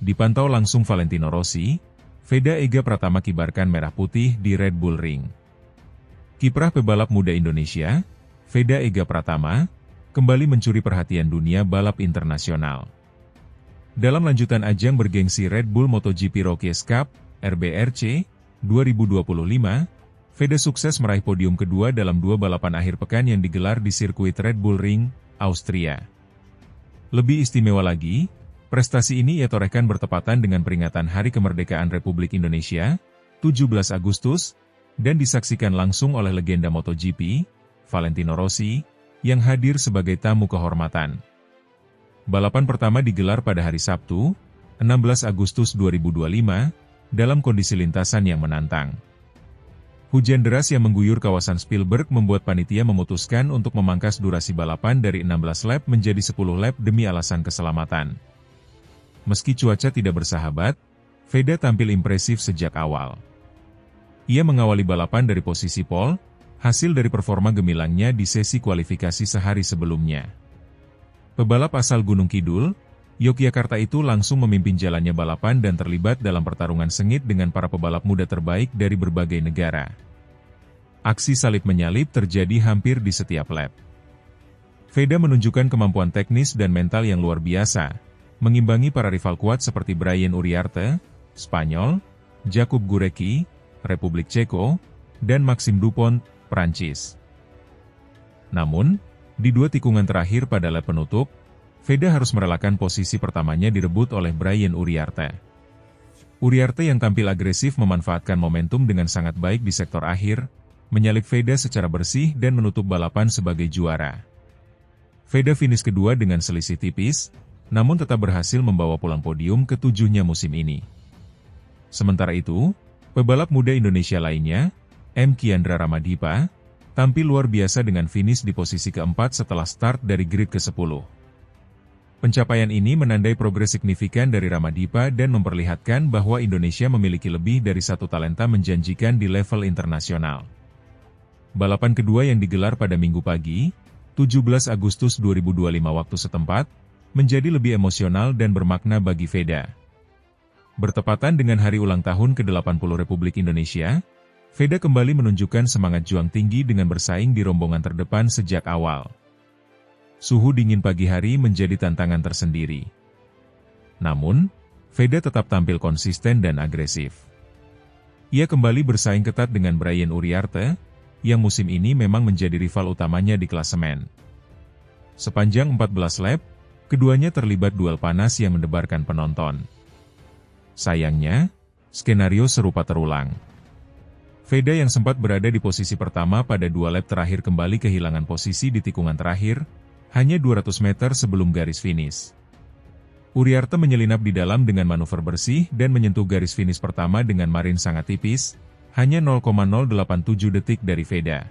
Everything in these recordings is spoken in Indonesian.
Dipantau langsung Valentino Rossi, Veda Ega Pratama kibarkan merah putih di Red Bull Ring. Kiprah pebalap muda Indonesia, Veda Ega Pratama, kembali mencuri perhatian dunia balap internasional. Dalam lanjutan ajang bergengsi Red Bull MotoGP Rookies Cup, RBRC, 2025, Veda sukses meraih podium kedua dalam dua balapan akhir pekan yang digelar di sirkuit Red Bull Ring, Austria. Lebih istimewa lagi, prestasi ini ia torehkan bertepatan dengan peringatan Hari Kemerdekaan Republik Indonesia, 17 Agustus, dan disaksikan langsung oleh legenda MotoGP, Valentino Rossi, yang hadir sebagai tamu kehormatan. Balapan pertama digelar pada hari Sabtu, 16 Agustus 2025, dalam kondisi lintasan yang menantang. Hujan deras yang mengguyur kawasan Spielberg membuat panitia memutuskan untuk memangkas durasi balapan dari 16 lap menjadi 10 lap demi alasan keselamatan. Meski cuaca tidak bersahabat, Veda tampil impresif sejak awal. Ia mengawali balapan dari posisi pole, hasil dari performa gemilangnya di sesi kualifikasi sehari sebelumnya. Pebalap asal Gunung Kidul, Yogyakarta itu langsung memimpin jalannya balapan dan terlibat dalam pertarungan sengit dengan para pebalap muda terbaik dari berbagai negara. Aksi salib menyalip terjadi hampir di setiap lap. Veda menunjukkan kemampuan teknis dan mental yang luar biasa, mengimbangi para rival kuat seperti Brian Uriarte, Spanyol, Jakub Gurecki, Republik Ceko, dan Maxime Dupont, Prancis. Namun, di dua tikungan terakhir pada lap penutup, Veda harus merelakan posisi pertamanya direbut oleh Brian Uriarte. Uriarte yang tampil agresif memanfaatkan momentum dengan sangat baik di sektor akhir, menyalip Veda secara bersih dan menutup balapan sebagai juara. Veda finish kedua dengan selisih tipis, namun tetap berhasil membawa pulang podium ketujuhnya musim ini. Sementara itu, pebalap muda Indonesia lainnya, M. Kiandra Ramadipa, tampil luar biasa dengan finish di posisi keempat setelah start dari grid ke-10. Pencapaian ini menandai progres signifikan dari Ramadipa dan memperlihatkan bahwa Indonesia memiliki lebih dari satu talenta menjanjikan di level internasional. Balapan kedua yang digelar pada Minggu pagi, 17 Agustus 2025 waktu setempat, menjadi lebih emosional dan bermakna bagi Veda. Bertepatan dengan hari ulang tahun ke-80 Republik Indonesia, Veda kembali menunjukkan semangat juang tinggi dengan bersaing di rombongan terdepan sejak awal. Suhu dingin pagi hari menjadi tantangan tersendiri. Namun, Veda tetap tampil konsisten dan agresif. Ia kembali bersaing ketat dengan Brian Uriarte, yang musim ini memang menjadi rival utamanya di klasemen. Sepanjang 14 lap, keduanya terlibat duel panas yang mendebarkan penonton. Sayangnya, skenario serupa terulang. Veda yang sempat berada di posisi pertama pada dua lap terakhir kembali kehilangan posisi di tikungan terakhir, hanya 200 meter sebelum garis finish. Uriarte menyelinap di dalam dengan manuver bersih dan menyentuh garis finish pertama dengan margin sangat tipis, hanya 0,087 detik dari Veda.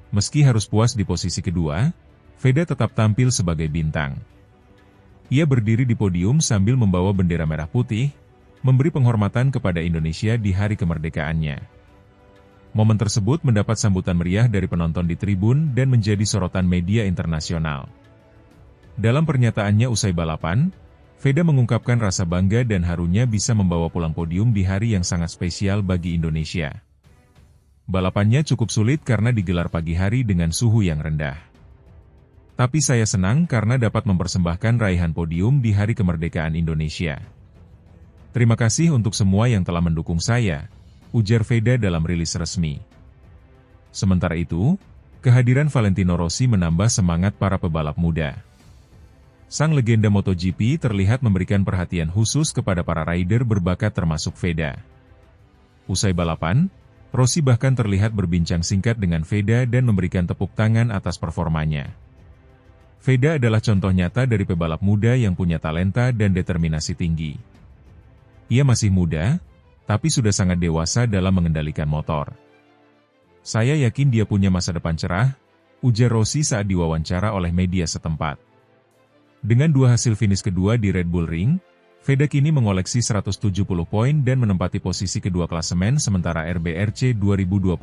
Meski harus puas di posisi kedua, Veda tetap tampil sebagai bintang. Ia berdiri di podium sambil membawa bendera merah putih, memberi penghormatan kepada Indonesia di hari kemerdekaannya. Momen tersebut mendapat sambutan meriah dari penonton di tribun dan menjadi sorotan media internasional. Dalam pernyataannya usai balapan, Veda mengungkapkan rasa bangga dan harunya bisa membawa pulang podium di hari yang sangat spesial bagi Indonesia. Balapannya cukup sulit karena digelar pagi hari dengan suhu yang rendah. Tapi saya senang karena dapat mempersembahkan raihan podium di Hari Kemerdekaan Indonesia. Terima kasih untuk semua yang telah mendukung saya, ujar Veda dalam rilis resmi. Sementara itu, kehadiran Valentino Rossi menambah semangat para pebalap muda. Sang legenda MotoGP terlihat memberikan perhatian khusus kepada para rider berbakat termasuk Veda. Usai balapan, Rossi bahkan terlihat berbincang singkat dengan Veda dan memberikan tepuk tangan atas performanya. Veda adalah contoh nyata dari pebalap muda yang punya talenta dan determinasi tinggi. Ia masih muda, tapi sudah sangat dewasa dalam mengendalikan motor. Saya yakin dia punya masa depan cerah, ujar Rossi saat diwawancara oleh media setempat. Dengan dua hasil finish kedua di Red Bull Ring, Veda kini mengoleksi 170 poin dan menempati posisi kedua klasemen sementara RBRC 2025.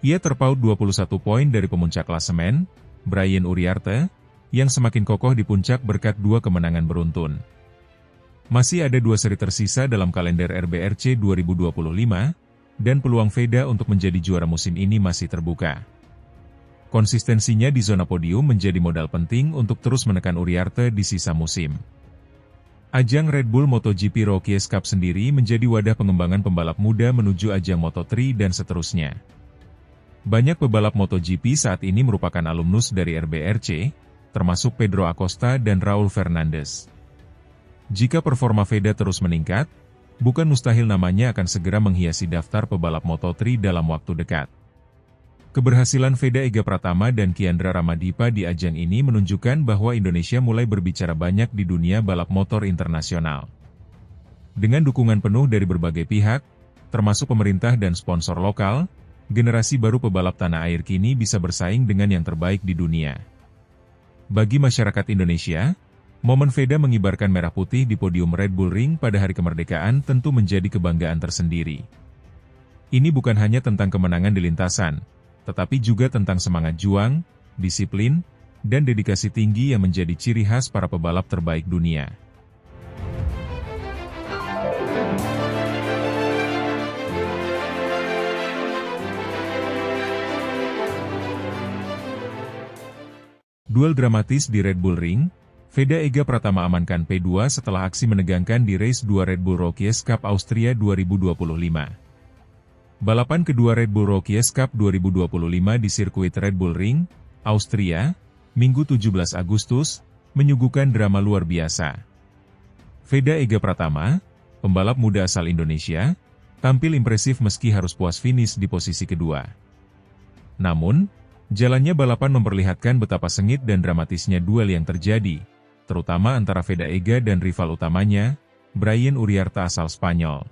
Ia terpaut 21 poin dari pemuncak klasemen, Brian Uriarte, yang semakin kokoh di puncak berkat dua kemenangan beruntun. Masih ada 2 seri tersisa dalam kalender RBRC 2025, dan peluang Veda untuk menjadi juara musim ini masih terbuka. Konsistensinya di zona podium menjadi modal penting untuk terus menekan Uriarte di sisa musim. Ajang Red Bull MotoGP Rookies Cup sendiri menjadi wadah pengembangan pembalap muda menuju ajang Moto3 dan seterusnya. Banyak pebalap MotoGP saat ini merupakan alumnus dari RBRC, termasuk Pedro Acosta dan Raul Fernandez. Jika performa Veda terus meningkat, bukan mustahil namanya akan segera menghiasi daftar pebalap Moto3 dalam waktu dekat. Keberhasilan Veda Ega Pratama dan Kiandra Ramadipa di ajang ini menunjukkan bahwa Indonesia mulai berbicara banyak di dunia balap motor internasional. Dengan dukungan penuh dari berbagai pihak, termasuk pemerintah dan sponsor lokal, generasi baru pebalap tanah air kini bisa bersaing dengan yang terbaik di dunia. Bagi masyarakat Indonesia, momen Veda mengibarkan merah putih di podium Red Bull Ring pada hari kemerdekaan tentu menjadi kebanggaan tersendiri. Ini bukan hanya tentang kemenangan di lintasan, tetapi juga tentang semangat juang, disiplin, dan dedikasi tinggi yang menjadi ciri khas para pebalap terbaik dunia. Duel dramatis di Red Bull Ring, Veda Ega Pratama amankan P2 setelah aksi menegangkan di race 2 Red Bull Rookies Cup Austria 2025. Balapan kedua Red Bull Rookies Cup 2025 di sirkuit Red Bull Ring, Austria, Minggu 17 Agustus, menyuguhkan drama luar biasa. Veda Ega Pratama, pembalap muda asal Indonesia, tampil impresif meski harus puas finish di posisi kedua. Namun, jalannya balapan memperlihatkan betapa sengit dan dramatisnya duel yang terjadi, terutama antara Veda Ega dan rival utamanya, Brian Uriarte asal Spanyol.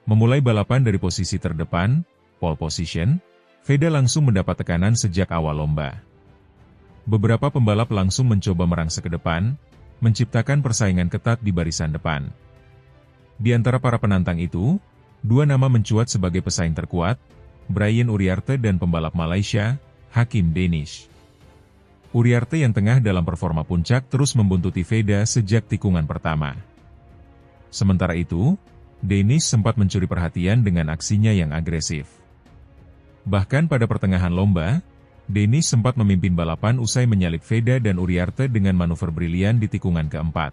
Memulai balapan dari posisi terdepan, pole position, Veda langsung mendapat tekanan sejak awal lomba. Beberapa pembalap langsung mencoba merangsek ke depan, menciptakan persaingan ketat di barisan depan. Di antara para penantang itu, 2 nama mencuat sebagai pesaing terkuat, Brian Uriarte dan pembalap Malaysia, Hakim Danish. Uriarte yang tengah dalam performa puncak terus membuntuti Veda sejak tikungan pertama. Sementara itu, Danish sempat mencuri perhatian dengan aksinya yang agresif. Bahkan pada pertengahan lomba, Danish sempat memimpin balapan usai menyalip Veda dan Uriarte dengan manuver brilian di tikungan keempat.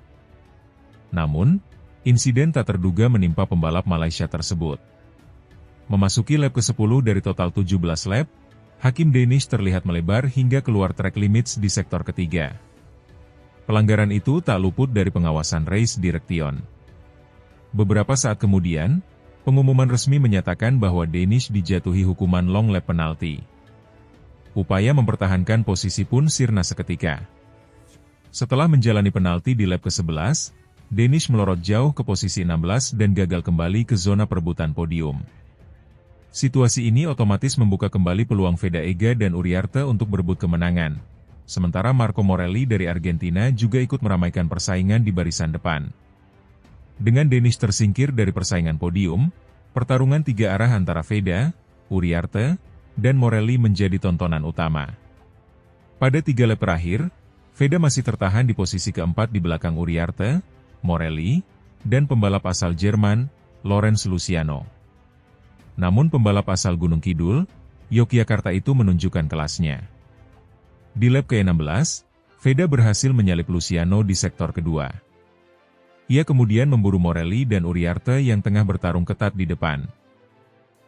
Namun, insiden tak terduga menimpa pembalap Malaysia tersebut. Memasuki lap ke-10 dari total 17 lap, Hakim Danish terlihat melebar hingga keluar track limits di sektor ketiga. Pelanggaran itu tak luput dari pengawasan race direction. Beberapa saat kemudian, pengumuman resmi menyatakan bahwa Danish dijatuhi hukuman long lap penalti. Upaya mempertahankan posisi pun sirna seketika. Setelah menjalani penalti di lap ke-11, Danish melorot jauh ke posisi 16 dan gagal kembali ke zona perebutan podium. Situasi ini otomatis membuka kembali peluang Veda Ega dan Uriarte untuk berebut kemenangan. Sementara Marco Morelli dari Argentina juga ikut meramaikan persaingan di barisan depan. Dengan Danish tersingkir dari persaingan podium, pertarungan 3 arah antara Veda, Uriarte, dan Morelli menjadi tontonan utama. Pada 3 lap terakhir, Veda masih tertahan di posisi keempat di belakang Uriarte, Morelli, dan pembalap asal Jerman, Lorenz Luciano. Namun pembalap asal Gunung Kidul, Yogyakarta itu menunjukkan kelasnya. Di lap ke-16, Veda berhasil menyalip Luciano di sektor kedua. Ia kemudian memburu Morelli dan Uriarte yang tengah bertarung ketat di depan.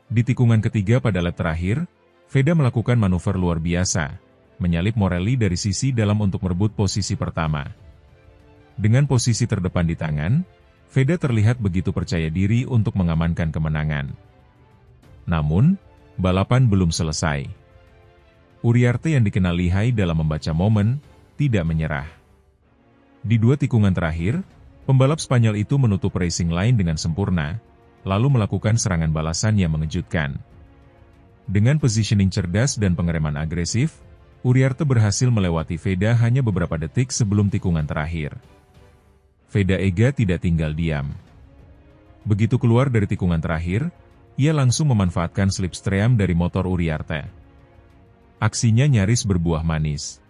Di tikungan ketiga pada lap terakhir, Veda melakukan manuver luar biasa, menyalip Morelli dari sisi dalam untuk merebut posisi pertama. Dengan posisi terdepan di tangan, Veda terlihat begitu percaya diri untuk mengamankan kemenangan. Namun, balapan belum selesai. Uriarte yang dikenal lihai dalam membaca momen, tidak menyerah. Di 2 tikungan terakhir, pembalap Spanyol itu menutup racing line dengan sempurna, lalu melakukan serangan balasan yang mengejutkan. Dengan positioning cerdas dan pengereman agresif, Uriarte berhasil melewati Veda hanya beberapa detik sebelum tikungan terakhir. Veda Ega tidak tinggal diam. Begitu keluar dari tikungan terakhir, ia langsung memanfaatkan slipstream dari motor Uriarte. Aksinya nyaris berbuah manis.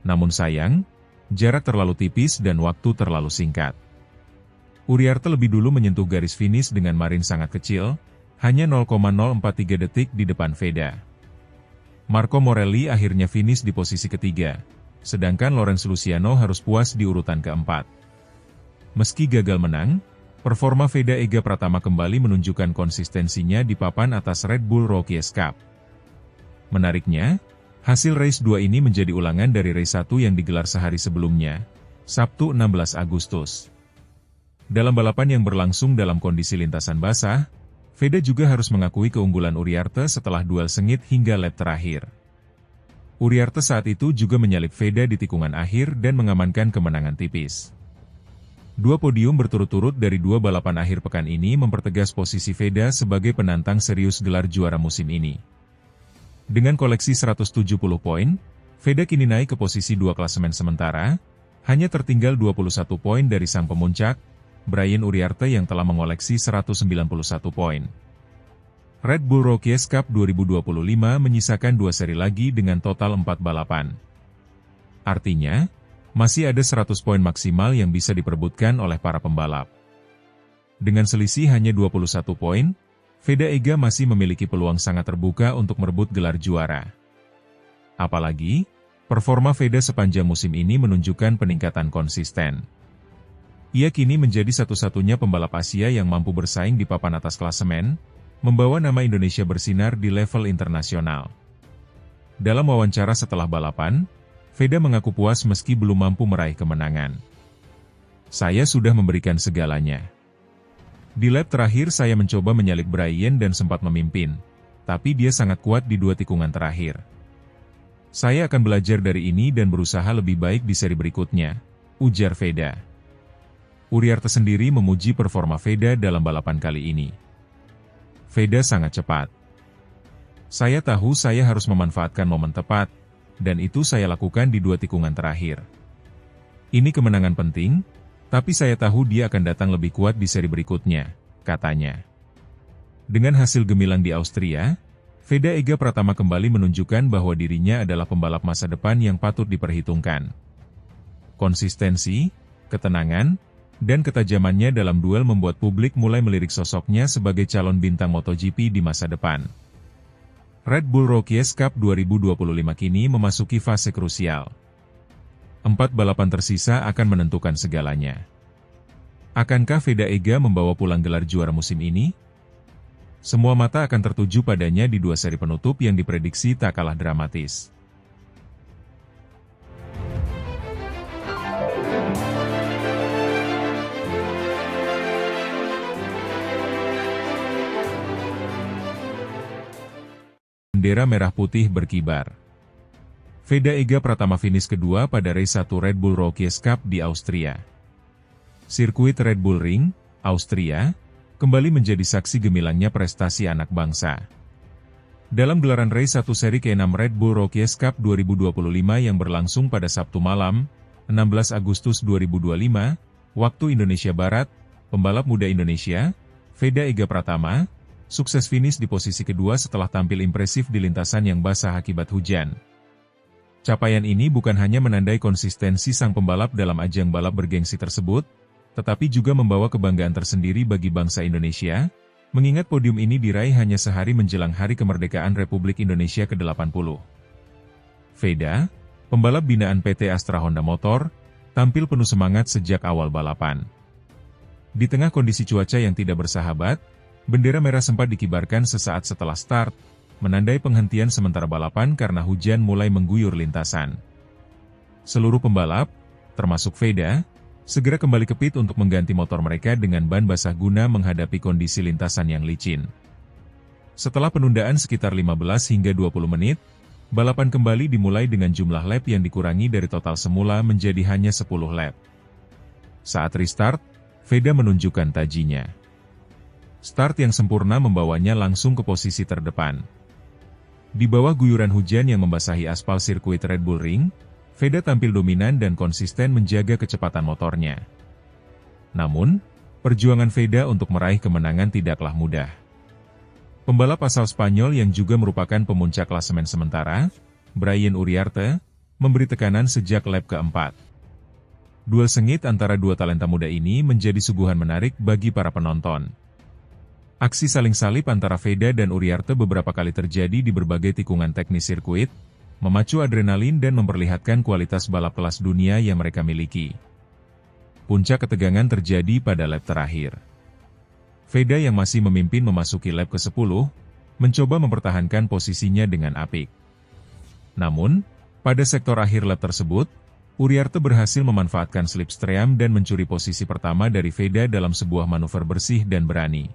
Namun sayang, jarak terlalu tipis dan waktu terlalu singkat. Uriarte lebih dulu menyentuh garis finish dengan margin sangat kecil, hanya 0,043 detik di depan Veda. Marco Morelli akhirnya finish di posisi ketiga, sedangkan Lorenz Luciano harus puas di urutan keempat. Meski gagal menang, performa Veda Ega Pratama kembali menunjukkan konsistensinya di papan atas Red Bull Rookies Cup. Menariknya, hasil race 2 ini menjadi ulangan dari race 1 yang digelar sehari sebelumnya, Sabtu 16 Agustus. Dalam balapan yang berlangsung dalam kondisi lintasan basah, Veda juga harus mengakui keunggulan Uriarte setelah duel sengit hingga lap terakhir. Uriarte saat itu juga menyalip Veda di tikungan akhir dan mengamankan kemenangan tipis. Dua podium berturut-turut dari dua balapan akhir pekan ini mempertegas posisi Veda sebagai penantang serius gelar juara musim ini. Dengan koleksi 170 poin, Veda kini naik ke posisi 2 klasemen sementara, hanya tertinggal 21 poin dari sang pemuncak, Brian Uriarte yang telah mengoleksi 191 poin. Red Bull Rookies Cup 2025 menyisakan 2 seri lagi dengan total 4 balapan. Artinya, masih ada 100 poin maksimal yang bisa diperebutkan oleh para pembalap. Dengan selisih hanya 21 poin, Veda Ega masih memiliki peluang sangat terbuka untuk merebut gelar juara. Apalagi, performa Veda sepanjang musim ini menunjukkan peningkatan konsisten. Ia kini menjadi satu-satunya pembalap Asia yang mampu bersaing di papan atas klasemen, membawa nama Indonesia bersinar di level internasional. Dalam wawancara setelah balapan, Veda mengaku puas meski belum mampu meraih kemenangan. "Saya sudah memberikan segalanya. Di lap terakhir saya mencoba menyalip Brian dan sempat memimpin, tapi dia sangat kuat di 2 tikungan terakhir. Saya akan belajar dari ini dan berusaha lebih baik di seri berikutnya," ujar Veda. Uriarte sendiri memuji performa Veda dalam balapan kali ini. "Veda sangat cepat. Saya tahu saya harus memanfaatkan momen tepat, dan itu saya lakukan di 2 tikungan terakhir. Ini kemenangan penting, tapi saya tahu dia akan datang lebih kuat di seri berikutnya," katanya. Dengan hasil gemilang di Austria, Veda Ega Pratama kembali menunjukkan bahwa dirinya adalah pembalap masa depan yang patut diperhitungkan. Konsistensi, ketenangan, dan ketajamannya dalam duel membuat publik mulai melirik sosoknya sebagai calon bintang MotoGP di masa depan. Red Bull Rookies Cup 2025 kini memasuki fase krusial. 4 balapan tersisa akan menentukan segalanya. Akankah Veda Ega membawa pulang gelar juara musim ini? Semua mata akan tertuju padanya di 2 seri penutup yang diprediksi tak kalah dramatis. Bendera merah putih berkibar. Veda Ega Pratama finish kedua pada race 1 Red Bull Rookies Cup di Austria. Sirkuit Red Bull Ring, Austria, kembali menjadi saksi gemilangnya prestasi anak bangsa. Dalam gelaran race 1 seri ke-6 Red Bull Rookies Cup 2025 yang berlangsung pada Sabtu malam, 16 Agustus 2025, waktu Indonesia Barat, pembalap muda Indonesia, Veda Ega Pratama, sukses finish di posisi kedua setelah tampil impresif di lintasan yang basah akibat hujan. Capaian ini bukan hanya menandai konsistensi sang pembalap dalam ajang balap bergengsi tersebut, tetapi juga membawa kebanggaan tersendiri bagi bangsa Indonesia, mengingat podium ini diraih hanya sehari menjelang Hari Kemerdekaan Republik Indonesia ke-80. Veda, pembalap binaan PT Astra Honda Motor, tampil penuh semangat sejak awal balapan. Di tengah kondisi cuaca yang tidak bersahabat, bendera merah sempat dikibarkan sesaat setelah start, menandai penghentian sementara balapan karena hujan mulai mengguyur lintasan. Seluruh pembalap, termasuk Veda, segera kembali ke pit untuk mengganti motor mereka dengan ban basah guna menghadapi kondisi lintasan yang licin. Setelah penundaan sekitar 15 hingga 20 menit, balapan kembali dimulai dengan jumlah lap yang dikurangi dari total semula menjadi hanya 10 lap. Saat restart, Veda menunjukkan tajinya. Start yang sempurna membawanya langsung ke posisi terdepan. Di bawah guyuran hujan yang membasahi aspal sirkuit Red Bull Ring, Veda tampil dominan dan konsisten menjaga kecepatan motornya. Namun, perjuangan Veda untuk meraih kemenangan tidaklah mudah. Pembalap asal Spanyol yang juga merupakan pemuncak klasemen sementara, Brian Uriarte, memberi tekanan sejak lap keempat. Duel sengit antara dua talenta muda ini menjadi suguhan menarik bagi para penonton. Aksi saling salip antara Veda dan Uriarte beberapa kali terjadi di berbagai tikungan teknis sirkuit, memacu adrenalin dan memperlihatkan kualitas balap kelas dunia yang mereka miliki. Puncak ketegangan terjadi pada lap terakhir. Veda yang masih memimpin memasuki lap ke-10, mencoba mempertahankan posisinya dengan apik. Namun, pada sektor akhir lap tersebut, Uriarte berhasil memanfaatkan slipstream dan mencuri posisi pertama dari Veda dalam sebuah manuver bersih dan berani.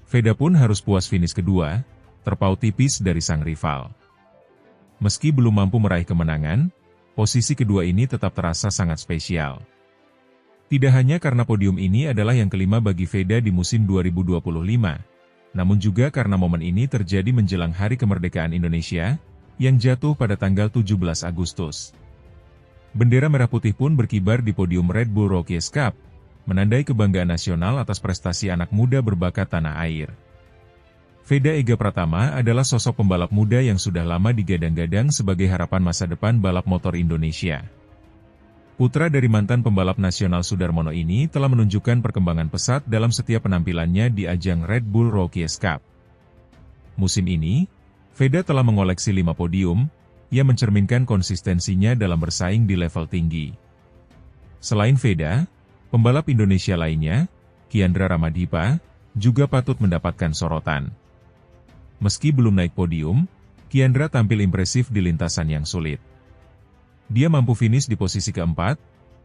Veda pun harus puas finish kedua, terpaut tipis dari sang rival. Meski belum mampu meraih kemenangan, posisi kedua ini tetap terasa sangat spesial. Tidak hanya karena podium ini adalah yang kelima bagi Veda di musim 2025, namun juga karena momen ini terjadi menjelang Hari Kemerdekaan Indonesia, yang jatuh pada tanggal 17 Agustus. Bendera merah putih pun berkibar di podium Red Bull Rookies Cup, menandai kebanggaan nasional atas prestasi anak muda berbakat tanah air. Veda Ega Pratama adalah sosok pembalap muda yang sudah lama digadang-gadang sebagai harapan masa depan balap motor Indonesia. Putra dari mantan pembalap nasional Sudarmono ini telah menunjukkan perkembangan pesat dalam setiap penampilannya di ajang Red Bull Rookies Cup. Musim ini, Veda telah mengoleksi 5 podium, yang mencerminkan konsistensinya dalam bersaing di level tinggi. Selain Veda, pembalap Indonesia lainnya, Kiandra Ramadipa, juga patut mendapatkan sorotan. Meski belum naik podium, Kiandra tampil impresif di lintasan yang sulit. Dia mampu finish di posisi keempat,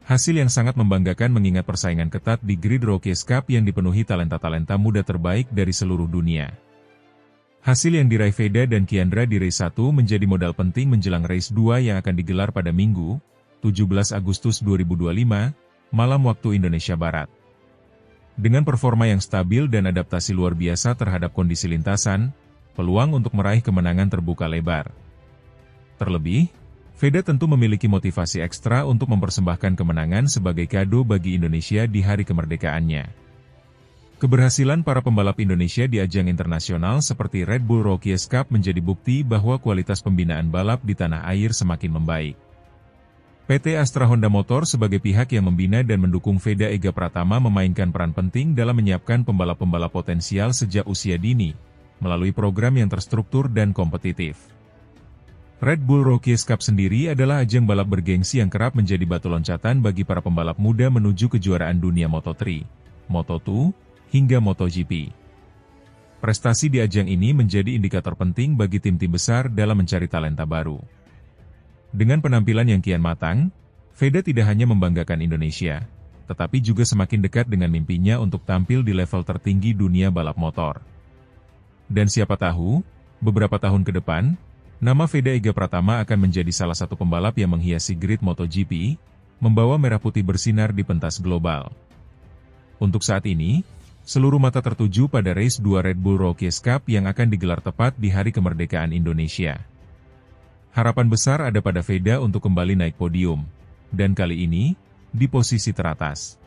hasil yang sangat membanggakan mengingat persaingan ketat di Grid Rookies Cup yang dipenuhi talenta-talenta muda terbaik dari seluruh dunia. Hasil yang diraih Veda dan Kiandra di race 1 menjadi modal penting menjelang race 2 yang akan digelar pada Minggu, 17 Agustus 2025, malam waktu Indonesia Barat. Dengan performa yang stabil dan adaptasi luar biasa terhadap kondisi lintasan, peluang untuk meraih kemenangan terbuka lebar. Terlebih, Veda tentu memiliki motivasi ekstra untuk mempersembahkan kemenangan sebagai kado bagi Indonesia di hari kemerdekaannya. Keberhasilan para pembalap Indonesia di ajang internasional seperti Red Bull Rookies Cup menjadi bukti bahwa kualitas pembinaan balap di tanah air semakin membaik. PT Astra Honda Motor sebagai pihak yang membina dan mendukung Veda Ega Pratama memainkan peran penting dalam menyiapkan pembalap-pembalap potensial sejak usia dini, melalui program yang terstruktur dan kompetitif. Red Bull Rookies Cup sendiri adalah ajang balap bergengsi yang kerap menjadi batu loncatan bagi para pembalap muda menuju kejuaraan dunia Moto3, Moto2, hingga MotoGP. Prestasi di ajang ini menjadi indikator penting bagi tim-tim besar dalam mencari talenta baru. Dengan penampilan yang kian matang, Veda tidak hanya membanggakan Indonesia, tetapi juga semakin dekat dengan mimpinya untuk tampil di level tertinggi dunia balap motor. Dan siapa tahu, beberapa tahun ke depan, nama Veda Ega Pratama akan menjadi salah satu pembalap yang menghiasi grid MotoGP, membawa merah putih bersinar di pentas global. Untuk saat ini, seluruh mata tertuju pada race 2 Red Bull Rookies Cup yang akan digelar tepat di Hari Kemerdekaan Indonesia. Harapan besar ada pada Veda untuk kembali naik podium, dan kali ini, di posisi teratas.